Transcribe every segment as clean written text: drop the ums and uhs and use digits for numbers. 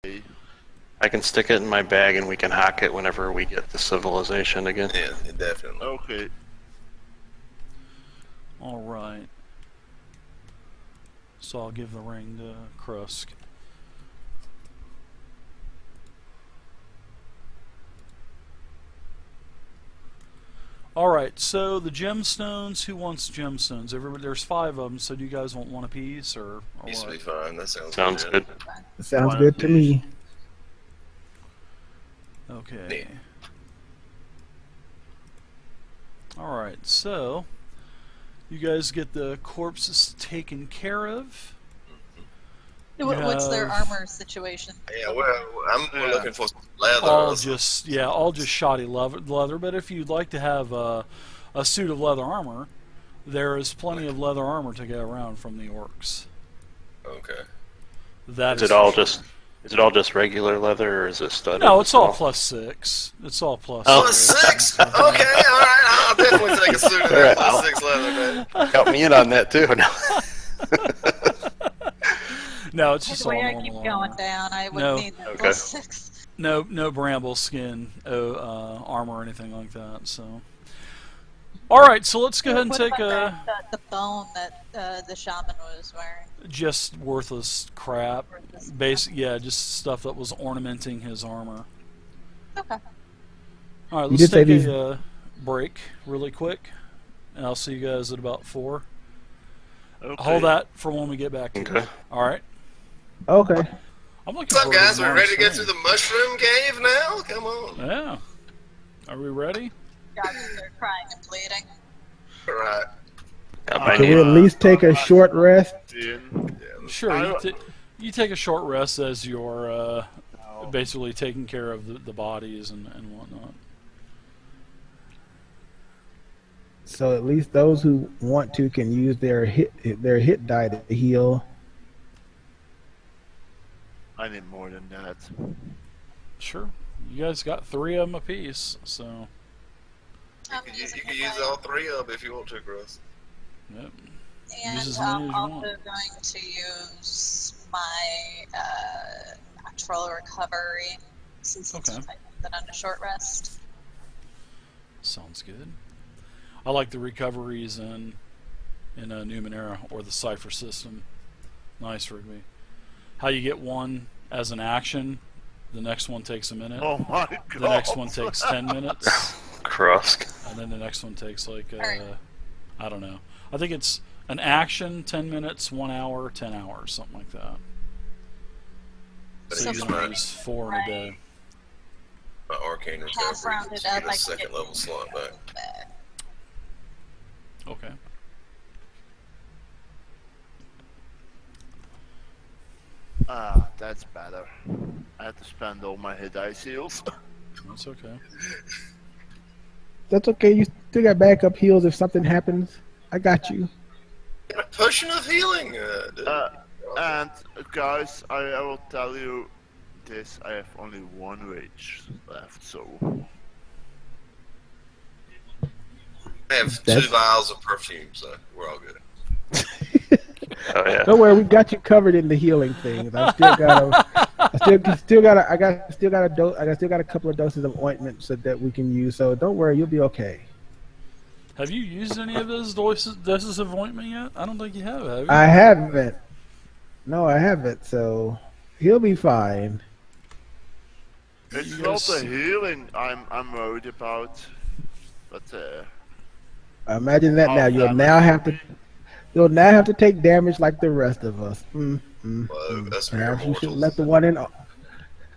I can stick it in my bag and we can hack it whenever we get to civilization again. Yeah, definitely. Okay. Alright. So I'll give the ring to Krusk. Alright, so the gemstones, who wants gemstones? Everybody, there's 5 of them, so do you guys want one apiece, or Piece will what? be fine. That Sounds good. Sounds good to me. Okay. Neat. Alright, so you guys get the corpses taken care of. What's their have- armor situation? Yeah, we're looking for some leather. all just shoddy leather. But if you'd like to have a suit of leather armor, there is plenty of leather armor to go around from the orcs. Okay. That Is it all just regular leather, or is it studded? No, it's all as well? +6. It's all +6. +6? Okay, alright. I'll definitely take a suit of that Alright, +6 leather, man. Count me in on that too. No, it's The just all way I normal keep armor. going down, I would No. need that Okay. +6. No bramble skin armor or anything like that. So, all right. So let's go ahead and What take about a the bone that the shaman was wearing. just worthless crap. Yeah, just stuff that was ornamenting his armor. Okay. All right, You let's did say take these- a break really quick, and I'll see you guys at about 4. Okay. Hold that for when we get back to Okay. it. All right. Okay. I'm looking What's up, forward to guys? We're ready to get tomorrow's to the mushroom cave now? Come on. stream. Yeah. Are we ready? Guys, they're crying and bleeding. Alright. Can we at least take a short rest? Yeah. Sure. You take a short rest as you're basically taking care of the bodies and whatnot. So at least those who want to can use their hit die to heal. I need more than that. Sure. You guys got 3 of them apiece, so I'm You using can the use blade. all 3 of them if you want to, Gross. yep. And Use as many I'm as you also want. going to use my natural recovery since it's Okay. that on a short rest. Sounds good. I like the recoveries in Numenera or the Cypher system. Nice, Rigby. How you get one as an action, the next one takes a minute. Oh my god. The next one takes 10 minutes, Krusk. and then the next one takes like Alright. I don't know. I think it's an action, 10 minutes, 1 hour, 10 hours, something like that. So you So can for use 4 in a day. My arcane Half recovery. rounded So you up, get I a can second get level slot back. back. Okay. Ah, that's better. I had to spend all my hit die seals. That's okay. That's okay. You still got backup heals if something happens. I got you. A potion of healing. Dude. And guys, I will tell you this: I have only 1 rage left, so I have That's- 2 vials of perfume, so we're all good. Oh yeah. Don't worry, we got you covered in the healing things. I still got a couple of doses of ointment so that we can use. So don't worry, you'll be okay. Have you used any of those doses of ointment yet? I don't think you have you? I haven't. No, I haven't. So he'll be fine. it's You not guys- the healing I'm worried about, but Imagine that now. damage. You'll now have to take damage like the rest of us. Whoa, that's mere Perhaps you should mortals. let the one in.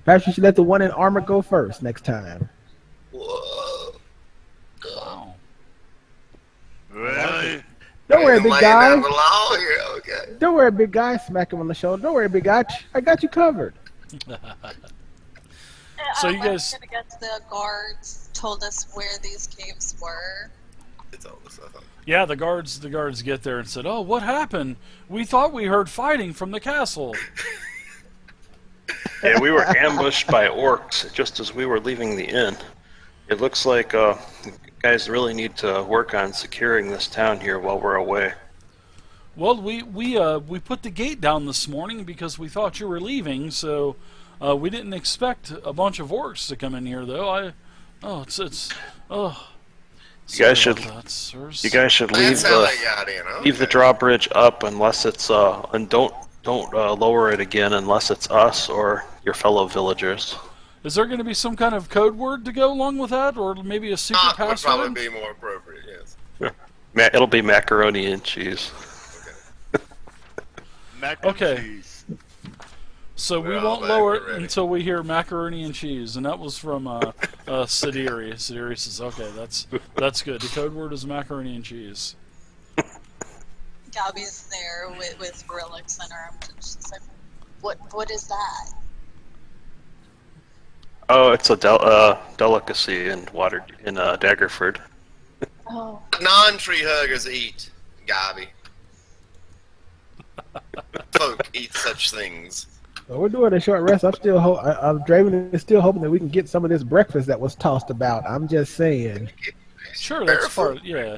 Perhaps you should let the one in armor go first next time. Whoa. Wow. Really? Don't worry, I'm big laying down guy. the law here, okay. Don't worry, big guy. Smack him on the shoulder. Don't worry, big guy. I got you covered. So you guys- I guess the guards told us where these caves were. It's all this stuff. Yeah, the guards get there and said, "Oh, what happened? We thought we heard fighting from the castle." Yeah, we were ambushed by orcs just as we were leaving the inn. It looks like guys really need to work on securing this town here while we're away. Well, we put the gate down this morning because we thought you were leaving, so We didn't expect a bunch of orcs to come in here, though. Oh. You guys Sorry should- about that, sirs. You guys should leave That's how the they got in. Okay. leave the drawbridge up unless it's and don't lower it again unless it's us or your fellow villagers. Is there going to be some kind of code word to go along with that, or maybe a secret Knock would password? probably be more appropriate. Yes. It'll be macaroni and cheese. Mac and Okay. cheese. So we Well, won't then lower we're it ready. until we hear macaroni and cheese, and that was from Sidiri. Sidiri says, "Okay, that's good. The code word is macaroni and cheese." Gabby's there with relics in her. And she's like, what is that? Oh, it's a delicacy in Daggerford. Oh, Non-tree huggers eat, Gabby. Folk eat such things. Well, we're doing a short rest. I'm Draven is still hoping that we can get some of this breakfast that was tossed about. I'm just saying. Sure, that's Barefoot. part. Yeah,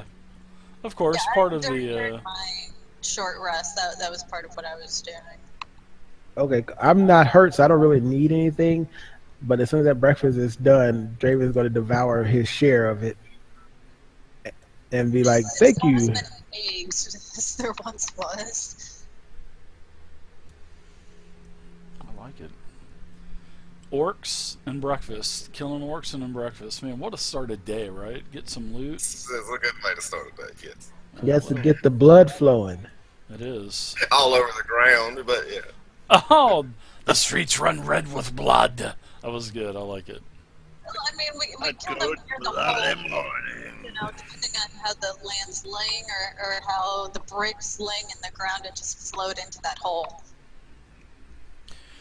of course, yeah, part of during the. my short rest, that was part of what I was doing. Okay, I'm not hurt, so I don't really need anything. But as soon as that breakfast is done, Draven's going to devour his share of it and be like, "Thank There's you." not as many eggs as there once was. I like it. Orcs and breakfast, killing orcs and then breakfast. Man, what a start of day, right? Get some loot. It's a good way to start a day, yes. He has to get the blood flowing. It is. All over the ground, but yeah. Oh, the streets run red with blood. That was good. I like it. Well, I mean, we A kill them good near the bloody hole, morning. you know, depending on how the land's laying or how the bricks laying in the ground, it just flowed into that hole.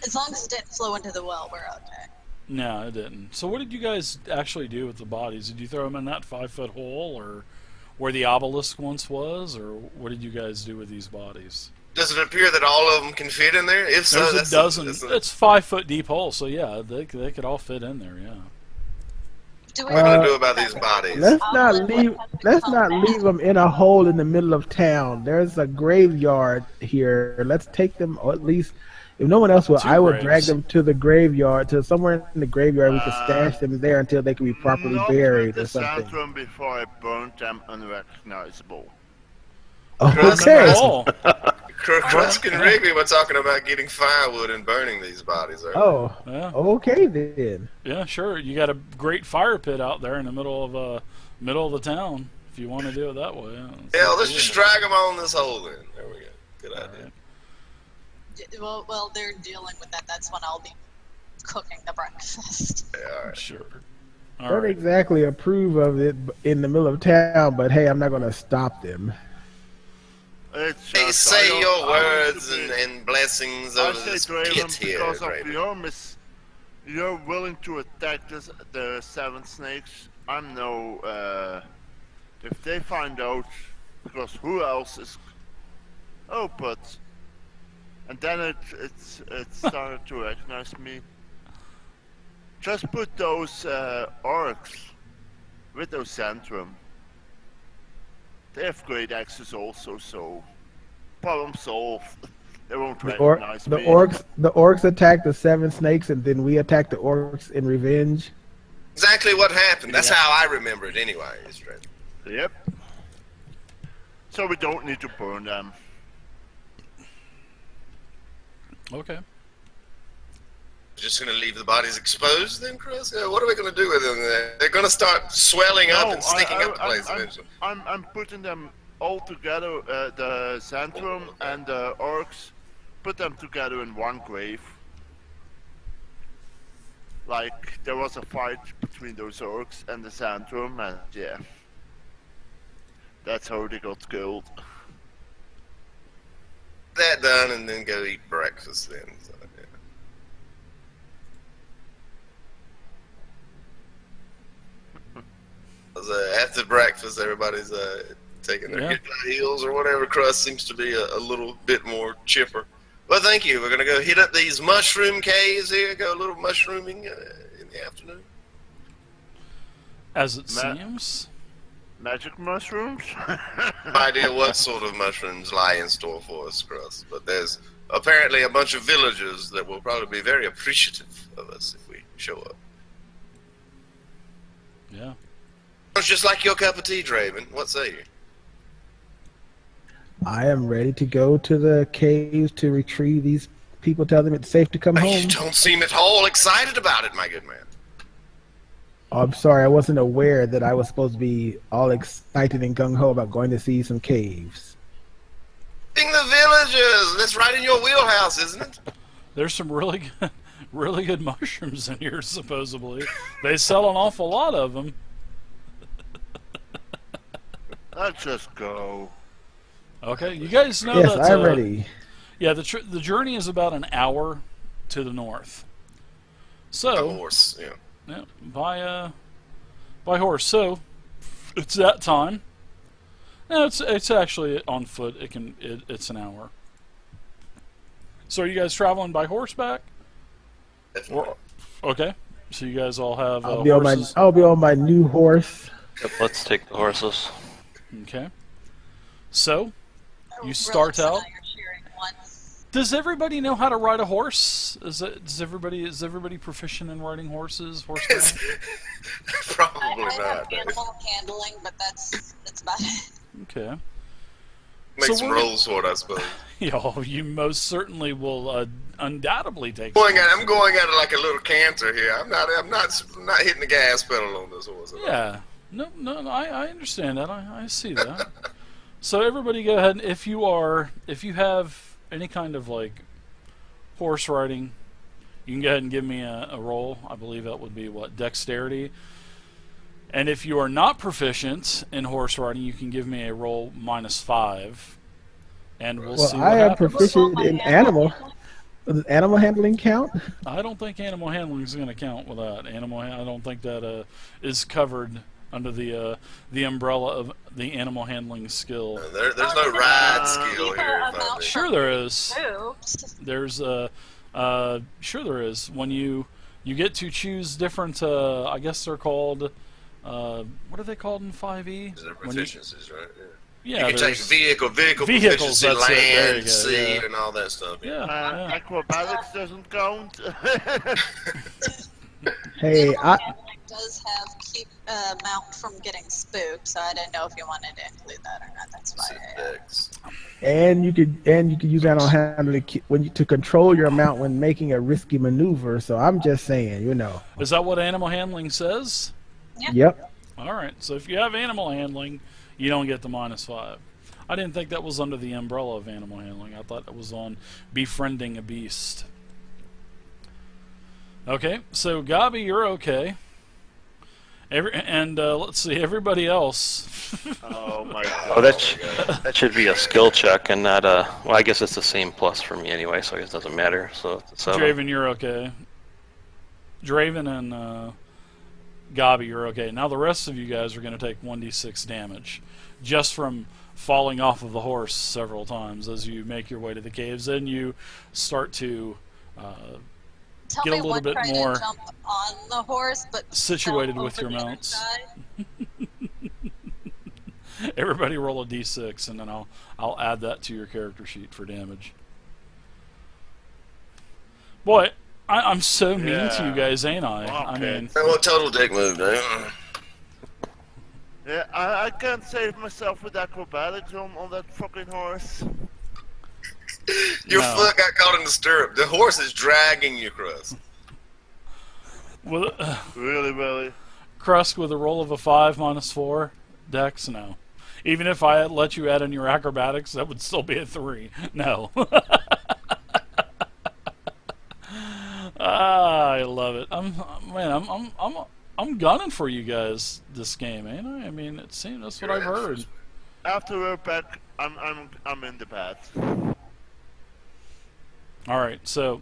As long as it didn't flow into the well, we're okay. No, it didn't. So what did you guys actually do with the bodies? Did you throw them in that 5-foot hole, or where the obelisk once was, or what did you guys do with these bodies? Does it appear that all of them can fit in there? If so, There's that's a dozen. that's It's 5-foot deep hole, so yeah, they could all fit in there. Yeah. Do what are we gonna do about these bodies? Let's not leave them in a hole in the middle of town. There's a graveyard here. Let's take them, or at least, if no one else will, Two I will graves. drag them to the graveyard, to somewhere in the graveyard. We can stash them there until they can be properly Not buried with or the something. Sandworm before I burnt them unrecognizable. Okay. Oh, Krusk and Rigby were talking about getting firewood and burning these bodies. Right? Oh, yeah. okay then. Yeah, sure. You got a great fire pit out there in the middle of the town. If you want to do it that way. Yeah, let's just drag them on this hole then. There we go. Good idea. Well, they're dealing with that. That's when I'll be cooking the breakfast. Yeah, all right. Sure. All Don't right. exactly approve of it in the middle of town, but hey, I'm not going to stop them. It's Hey, just, say I don't- your I want words to be- and blessings I over say this Draven pit here, because of Draven. you're willing to attack the seven snakes. I'm no. If they find out, because who else is? Oh, but. And then it started to recognize me. Just put those orcs with those Sandworm. They have great access also, so problem solved. They won't recognize The me. orcs attack the seven snakes, and then we attack the orcs in revenge. Exactly what happened. That's Yeah. how I remember it anyway. Is Draven. Yep. So we don't need to burn them. Okay. Just gonna leave the bodies exposed then, Chris? What are we gonna do with them? They're gonna start swelling up and sticking up the place eventually. I'm putting them all together, the Sandworm and the Orcs, put them together in one grave. Like, there was a fight between those Orcs and the Sandworm, and yeah. That's how they got killed. That done and then go eat breakfast then. So, yeah. After breakfast, everybody's taking their hit by heels or whatever. Crust seems to be a little bit more chipper. Well, thank you. We're going to go hit up these mushroom caves here, go a little mushrooming in the afternoon. As it seems. Magic mushrooms? No idea what sort of mushrooms lie in store for us, Crust, but there's apparently a bunch of villagers that will probably be very appreciative of us if we show up. Yeah. It's just like your cup of tea, Draven. What say you? I am ready to go to the caves to retrieve these people. Tell them it's safe to come You home. don't seem at all excited about it, my good man. Oh, I'm sorry, I wasn't aware that I was supposed to be all excited and gung ho about going to see some caves. Being the villagers, that's right in your wheelhouse, isn't it? There's some really good mushrooms in here, supposedly. They sell an awful lot of them. Let's just go. Okay, you guys know Yes, that. I'm ready. Yeah, the journey is about an hour to the north. So, A horse, yeah. yeah, by horse. So, it's that time. No, it's actually on foot. It's an hour. So, are you guys traveling by horseback? Definitely. Okay. So you guys all have I'll be on my new horse. Yep, let's take the horses. Okay. So, you start out. Does everybody know how to ride a horse? Is everybody proficient in riding horses? Horseback? Probably I have not. animal handling, but that's about it. Okay. Make So some we're- rolls for it, I suppose. You most certainly will undoubtedly take. I'm going at it like a little canter here. I'm not hitting the gas pedal on this horse. Yeah. No, I understand that. I see that. So everybody go ahead, and if you have any kind of like horse riding, you can go ahead and give me a roll. I believe that would be what, dexterity. And if you are not proficient in horse riding, you can give me a roll -5, and we'll see what I am happens. proficient in animal. Does animal handling count? I don't think animal handling is going to count with that. I don't think that is covered under the umbrella of the animal handling skill. There's no ride skill here. Sure there is. Oops. There's sure there is. When you get to choose different I guess they're called what are they called in 5e? They're proficiencies, right? Yeah, You can take there's vehicle vehicles, proficiency, that's it. There you land, go, sea, yeah. and all that stuff. yeah. Acrobatics doesn't count. Hey, It does have keep mount from getting spooked, so I didn't know if you wanted to include that or not. That's why. Dex. and you could use animal handling to control your mount when making a risky maneuver. So I'm just saying, Is that what animal handling says? Yep. All right. So if you have animal handling, you don't get the -5. I didn't think that was under the umbrella of animal handling. I thought it was on befriending a beast. Okay, so Gabi, you're okay. Let's see, everybody else. Oh my god. Oh, that should be a skill check and not a. Well, I guess it's the same plus for me anyway, so I guess it doesn't matter. So it's a 7. Draven, you're okay. Draven and Gabi, you're okay. Now the rest of you guys are going to take 1d6 damage just from falling off of the horse several times as you make your way to the caves. Then you start to Tell get me a little one bit try more to jump on the horse, but situated jump with over your the other mounts. side. Everybody roll a d6, and then I'll add that to your character sheet for damage. Boy, I'm so mean to you guys, ain't I? I Okay. mean, Well, total dick move, dude. Yeah, I can't save myself with acrobatics on that fucking horse. Your No. foot got caught in the stirrup. The horse is dragging you across. with Really. Krusk with a roll of a 5 -4, Dex, no. Even if I let you add in your acrobatics, that would still be a 3. No. I love it. I'm gunning for you guys this game, ain't I? I mean, it seems that's what I've heard. After we're back, I'm in the path. All right, so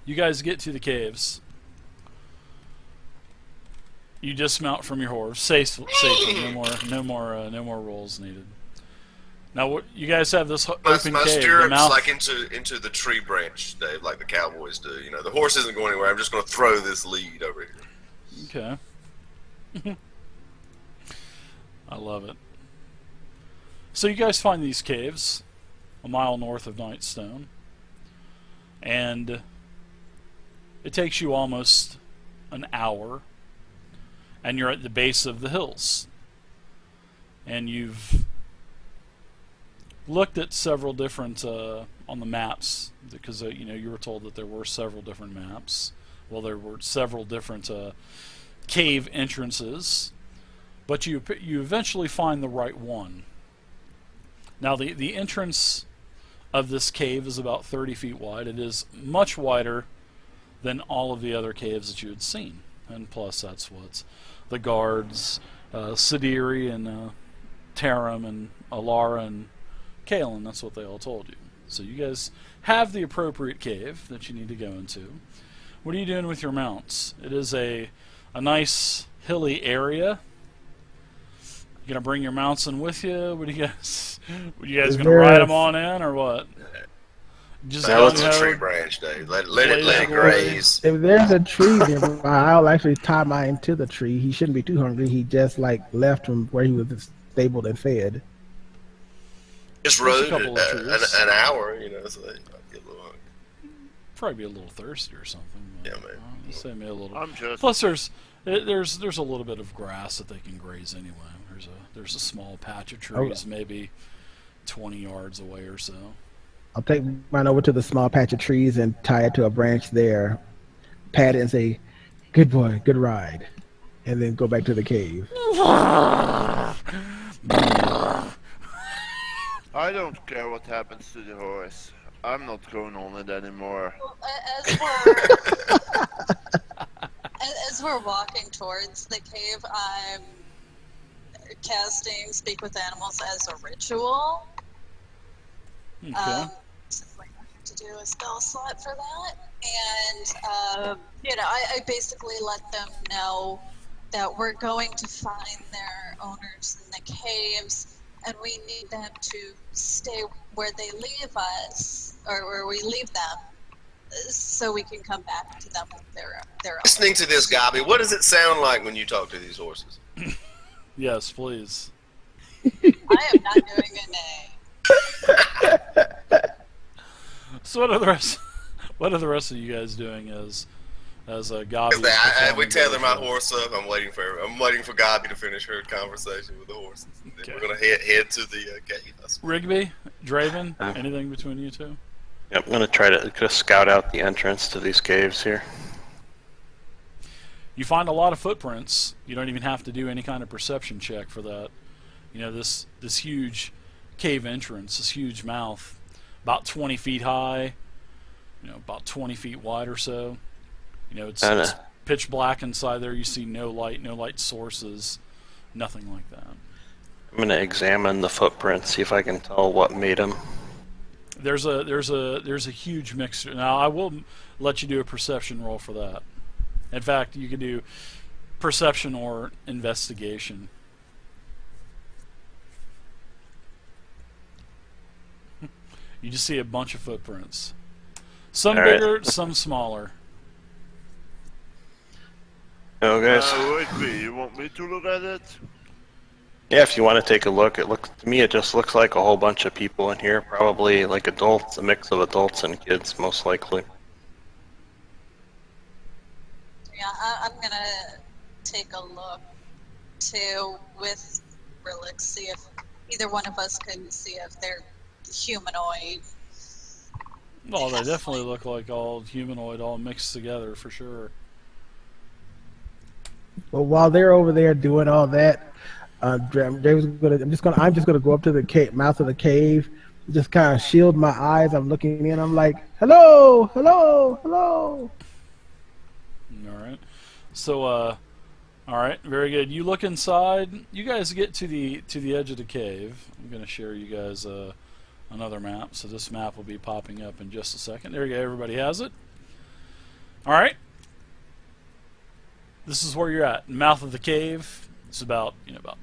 you guys get to the caves. You dismount from your horse, safely. No more rolls needed. Now, what you guys have this open My cave. The stirrups mouth. like into the tree branch, Dave, like the cowboys do. You know, the horse isn't going anywhere. I'm just going to throw this lead over here. Okay. I love it. So you guys find these caves, a mile north of Nightstone. And it takes you almost an hour, and you're at the base of the hills. And you've looked at several different on the maps, because you were told that there were several different maps. Well, there were several different cave entrances, but you eventually find the right one. Now, the entrance of this cave is about 30 feet wide. It is much wider than all of the other caves that you had seen, and plus that's what the guards, Sidiri and Taram and Alara and Kalen, that's what they all told you. So you guys have the appropriate cave that you need to go into. What are you doing with your mounts? It is a nice hilly area. You gonna bring your mounts in with you? What are you guys gonna ride them on in, or what? Just now it's a tree branch, Dave. Let it graze. If there's a tree nearby, I'll actually tie mine to the tree. He shouldn't be too hungry. He just left from where he was stabled and fed. Just rode an hour, so they might get a little hungry. Probably be a little thirsty or something. Yeah, man. Just say maybe a little. I'm just. Plus, there's a little bit of grass that they can graze anyway. There's a small patch of trees, maybe 20 yards away or so. I'll take mine over to the small patch of trees and tie it to a branch there, pat it and say, "Good boy, good ride," and then go back to the cave. I don't care what happens to the horse. I'm not going on it anymore. Well, as we're walking towards the cave, I'm casting Speak with Animals as a ritual. Okay. So we're going to have to do a spell slot for that. And, I basically let them know that we're going to find their owners in the caves, and we need them to stay where they leave us, or where we leave them, so we can come back to them with their owners. Listening to this, Gabi, what does it sound like when you talk to these horses? Yes, please. I am not doing a nay. So what are the rest of you guys doing as Gabi? We tether my horse up. I'm waiting for Gabi to finish her conversation with the horses. And then we're gonna head to the cave. Rigby, Draven, anything between you two? Yep, I'm gonna try to scout out the entrance to these caves here. You find a lot of footprints. You don't even have to do any kind of perception check for that. This huge cave entrance, this huge mouth, about 20 feet high, about 20 feet wide or so. It's pitch black inside there. You see no light sources, nothing like that. I'm gonna examine the footprints, see if I can tell what made them. There's a huge mixture. Now I will let you do a perception roll for that. In fact, you can do perception or investigation. You just see a bunch of footprints. Some bigger, some smaller. Oh, guys. Rigby, you want me to look at it? Yeah, if you want to take a look, to me it just looks like a whole bunch of people in here, probably like adults, a mix of adults and kids, most likely. Yeah, I'm gonna take a look too with Relix, see if either one of us can see if they're humanoid. Well, they definitely look like all humanoid, all mixed together for sure. Well, while they're over there doing all that, I'm just gonna go up to the mouth of the cave, just kind of shield my eyes. I'm looking in. I'm like, hello, hello, hello. All right. So, all right, very good. You look inside. You guys get to the edge of the cave. I'm gonna share you guys another map. So this map will be popping up in just a second. There you go. Everybody has it. All right. This is where you're at. Mouth of the cave. It's about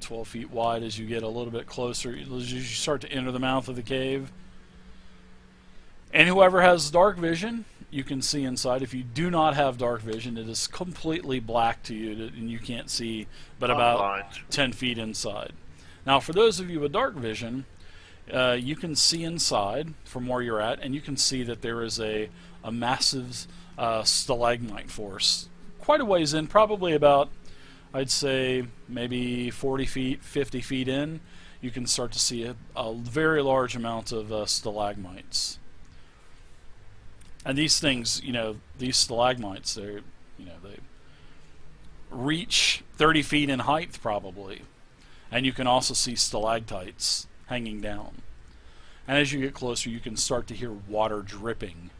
12 feet wide as you get a little bit closer. As you start to enter the mouth of the cave. And whoever has dark vision, you can see inside. If you do not have dark vision, it is completely black to you, and you can't see but about 10 feet inside. Now, for those of you with dark vision, you can see inside from where you're at, and you can see that there is a a massive stalagmite force. Quite a ways in, probably about, I'd say, maybe 40 feet, 50 feet in, you can start to see a very large amount of stalagmites. And these things, these stalagmites, they reach 30 feet in height probably. And you can also see stalactites hanging down. And as you get closer, you can start to hear water dripping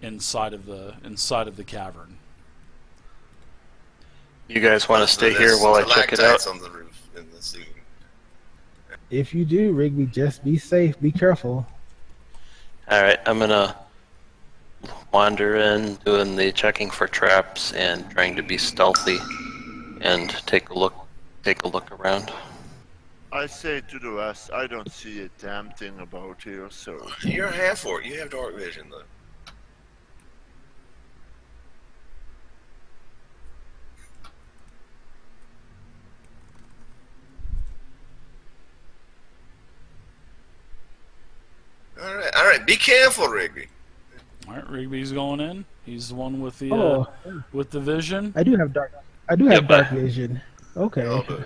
inside of the cavern. You guys want to stay here while I check it out? On the roof in the ceiling. If you do, Rigby, just be safe. Be careful. All right, I'm gonna wander in, doing the checking for traps and trying to be stealthy, and take a look around. I say to the west, I don't see a damn thing about here, so... You're a half-orc. You have dark vision, though. All right. Be careful, Rigby. All right, Rigby's going in. He's the one with the vision. I do have dark vision. Okay. Oh,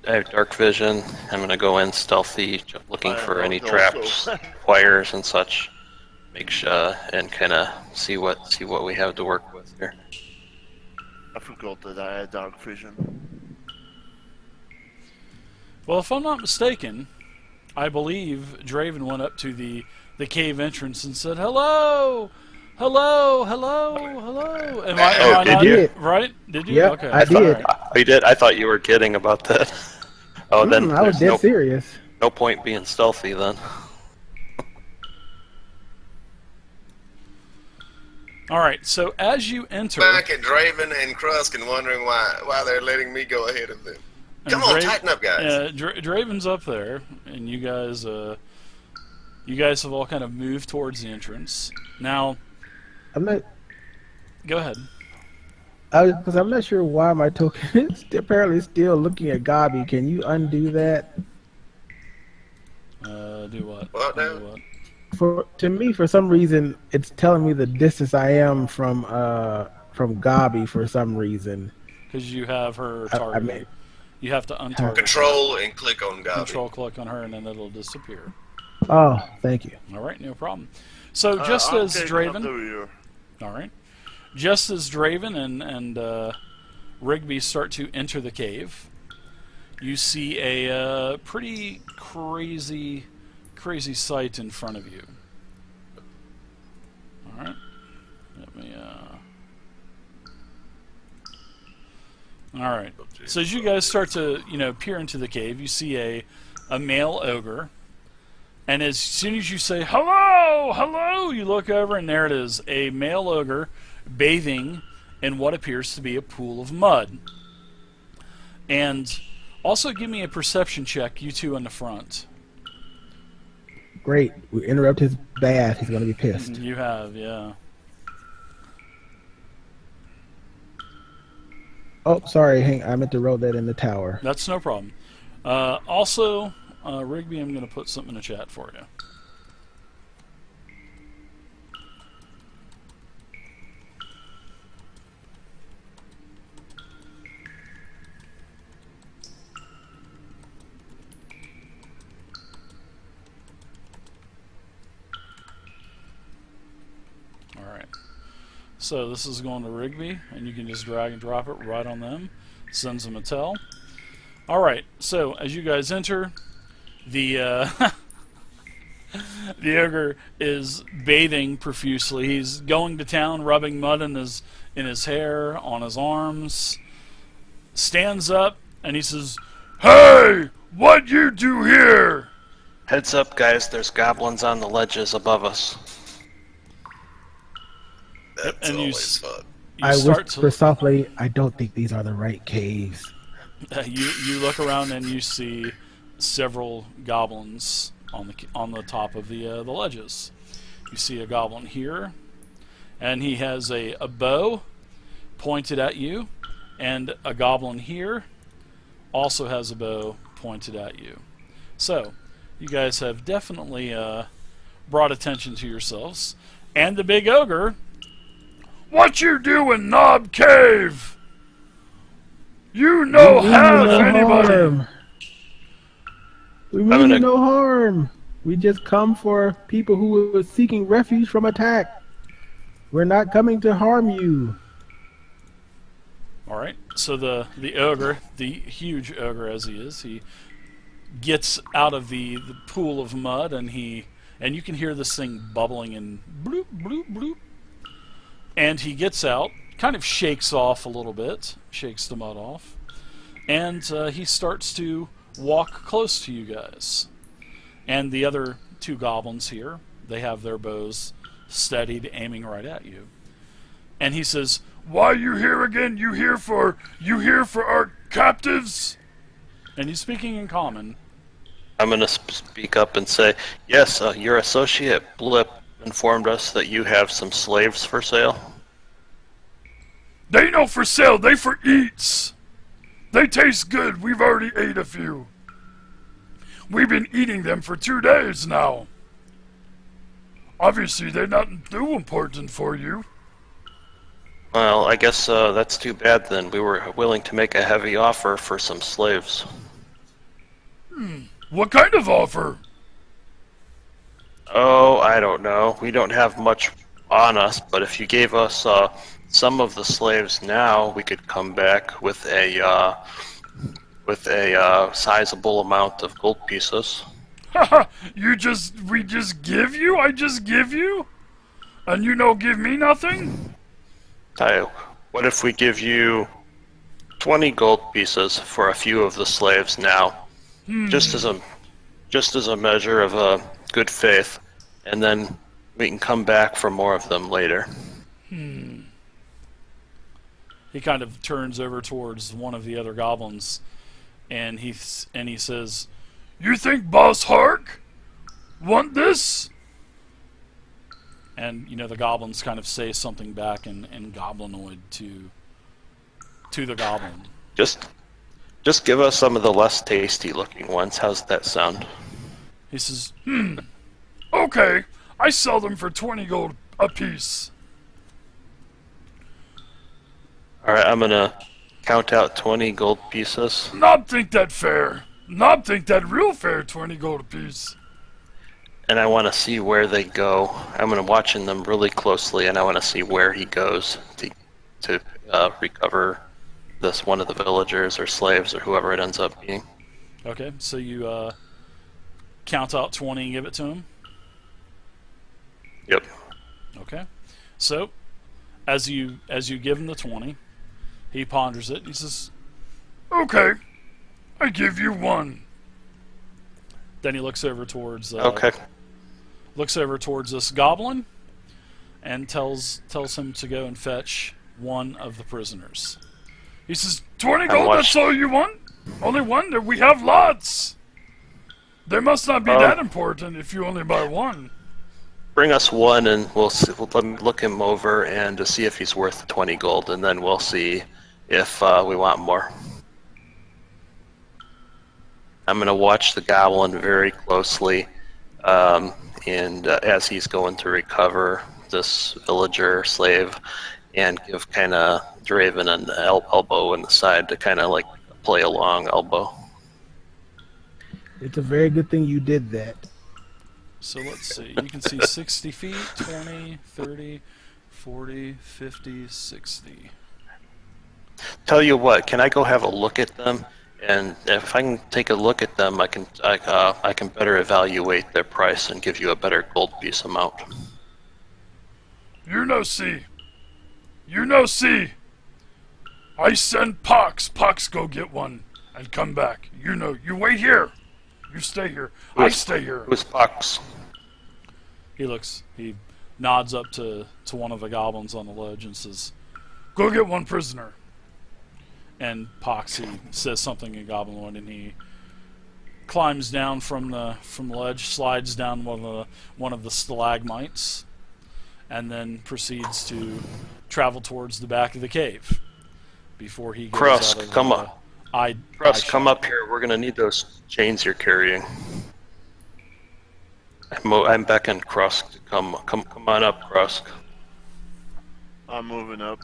I have dark vision. I'm gonna go in stealthy, looking for any traps, wires, and such. Make sure and kind of see what we have to work with here. I forgot that I had dark vision. Well, if I'm not mistaken, I believe Draven went up to the cave entrance and said, "Hello, hello, hello, hello." Am I did not you? right? Did you? Yep, Okay. I did. Right. Oh, you did? I thought you were kidding about that. Oh, then I was there's dead serious. no point being stealthy then. All right. So as you enter, Back at Draven and Krusk and wondering why they're letting me go ahead of them. and Come on, tighten up, guys. Draven's up there, and you guys have all kind of moved towards the entrance. Now, I'm not. go ahead. Because I'm not sure why my token is apparently still looking at Gabi. Can you undo that? Do what? What now? Do what? To me, for some reason, it's telling me the distance I am from Gabi for some reason. Because you have her targeted. You have to untarget. Control and click on Gabi. Control click on her, and then it'll disappear. Oh, thank you. All right, no problem. So just as Draven, all right, just as Draven and Rigby start to enter the cave, you see a pretty crazy sight in front of you. All right, let me. All right. So as you guys start to peer into the cave, you see a male ogre. And as soon as you say, "Hello, hello," you look over, and there it is, a male ogre bathing in what appears to be a pool of mud. And also give me a perception check, you two in the front. Great. We interrupt his bath. He's going to be pissed. You have, yeah. Oh, sorry. I meant to roll that in the tower. That's no problem. Also, Rigby, I'm going to put something in the chat for you. Alright. So this is going to Rigby, and you can just drag and drop it right on them. Sends them a tell. Alright, so as you guys enter, the the ogre is bathing profusely. He's going to town, rubbing mud in his hair, on his arms. Stands up and he says, "Hey, what you do here?" Heads up, guys. There's goblins on the ledges above us. That's and always fun. I whisper softly, I don't think these are the right caves. You look around and you see several goblins on the top of the ledges. You see a goblin here, and he has a bow pointed at you, and a goblin here also has a bow pointed at you. So you guys have definitely brought attention to yourselves, And the big ogre, what you doing, Knob Cave? You no We mean you have no anybody. harm. We mean you no harm. We just come for people who are seeking refuge from attack. We're not coming to harm you. All right. So the ogre, the huge ogre as he is, he gets out of the pool of mud, and you can hear this thing bubbling and bloop bloop bloop. And he gets out, kind of shakes off a little bit, shakes the mud off, and he starts to walk close to you guys. And the other two goblins here, they have their bows steadied, aiming right at you. And he says, "Why you here again? You here for our captives?" And he's speaking in common. I'm going to speak up and say, yes, your associate Blip informed us that you have some slaves for sale. They no for sale, they for eats. They taste good. We've already ate a few. We've been eating them for 2 days now. Obviously, they're not too important for you. Well, I guess that's too bad then. We were willing to make a heavy offer for some slaves. What kind of offer? Oh, I don't know. We don't have much on us, but if you gave us some of the slaves now, we could come back with a sizable amount of gold pieces. Haha, we just give you? I just give you? And you don't give me nothing? What if we give you 20 gold pieces for a few of the slaves now? Just as a measure of good faith, and then we can come back for more of them later. He kind of turns over towards one of the other goblins, and he says, "You think Boss Hark want this?" And the goblins kind of say something back in goblinoid to the goblin. Just give us some of the less tasty looking ones. How's that sound? He says, "Okay, I sell them for 20 gold apiece." Alright, I'm gonna count out 20 gold pieces. Not think that fair. Not think that real fair, 20 gold apiece. And I want to see where they go. I'm gonna watching them really closely, and I want to see where he goes to recover this one of the villagers or slaves or whoever it ends up being. Okay, so you count out 20 and give it to him? Yep. Okay. So, as you give him the 20, he ponders it. He says, "Okay, I give you 1." Then he looks over towards this goblin and tells him to go and fetch one of the prisoners. He says, 20 gold, that's all you want? Only one? We have lots. They must not be that important if you only buy one. Bring us one, and we'll let me look him over and to see if he's worth 20 gold, and then we'll see if we want more. I'm going to watch the goblin very closely, and as he's going to recover this villager slave, and give kind of Draven an elbow in the side to kind of like play a long elbow. It's a very good thing you did that. So let's see. You can see 60 feet, 20, 30, 40, 50, 60. Tell you what, can I go have a look at them? And if I can take a look at them, I can better evaluate their price and give you a better gold piece amount. You no see. I send Pox. Pox go get one and come back. You wait here. You stay here. I stay here. Who's Pox? He nods up to one of the goblins on the ledge and says, "Go get one prisoner." And Poxy says something in Goblinoid, and he climbs down from the ledge, slides down one of the stalagmites, and then proceeds to travel towards the back of the cave before he goes Krusk, out of come up. Krusk, come up here. We're gonna need those chains you're carrying. I'm beckoning Krusk to come on up, Krusk. I'm moving up.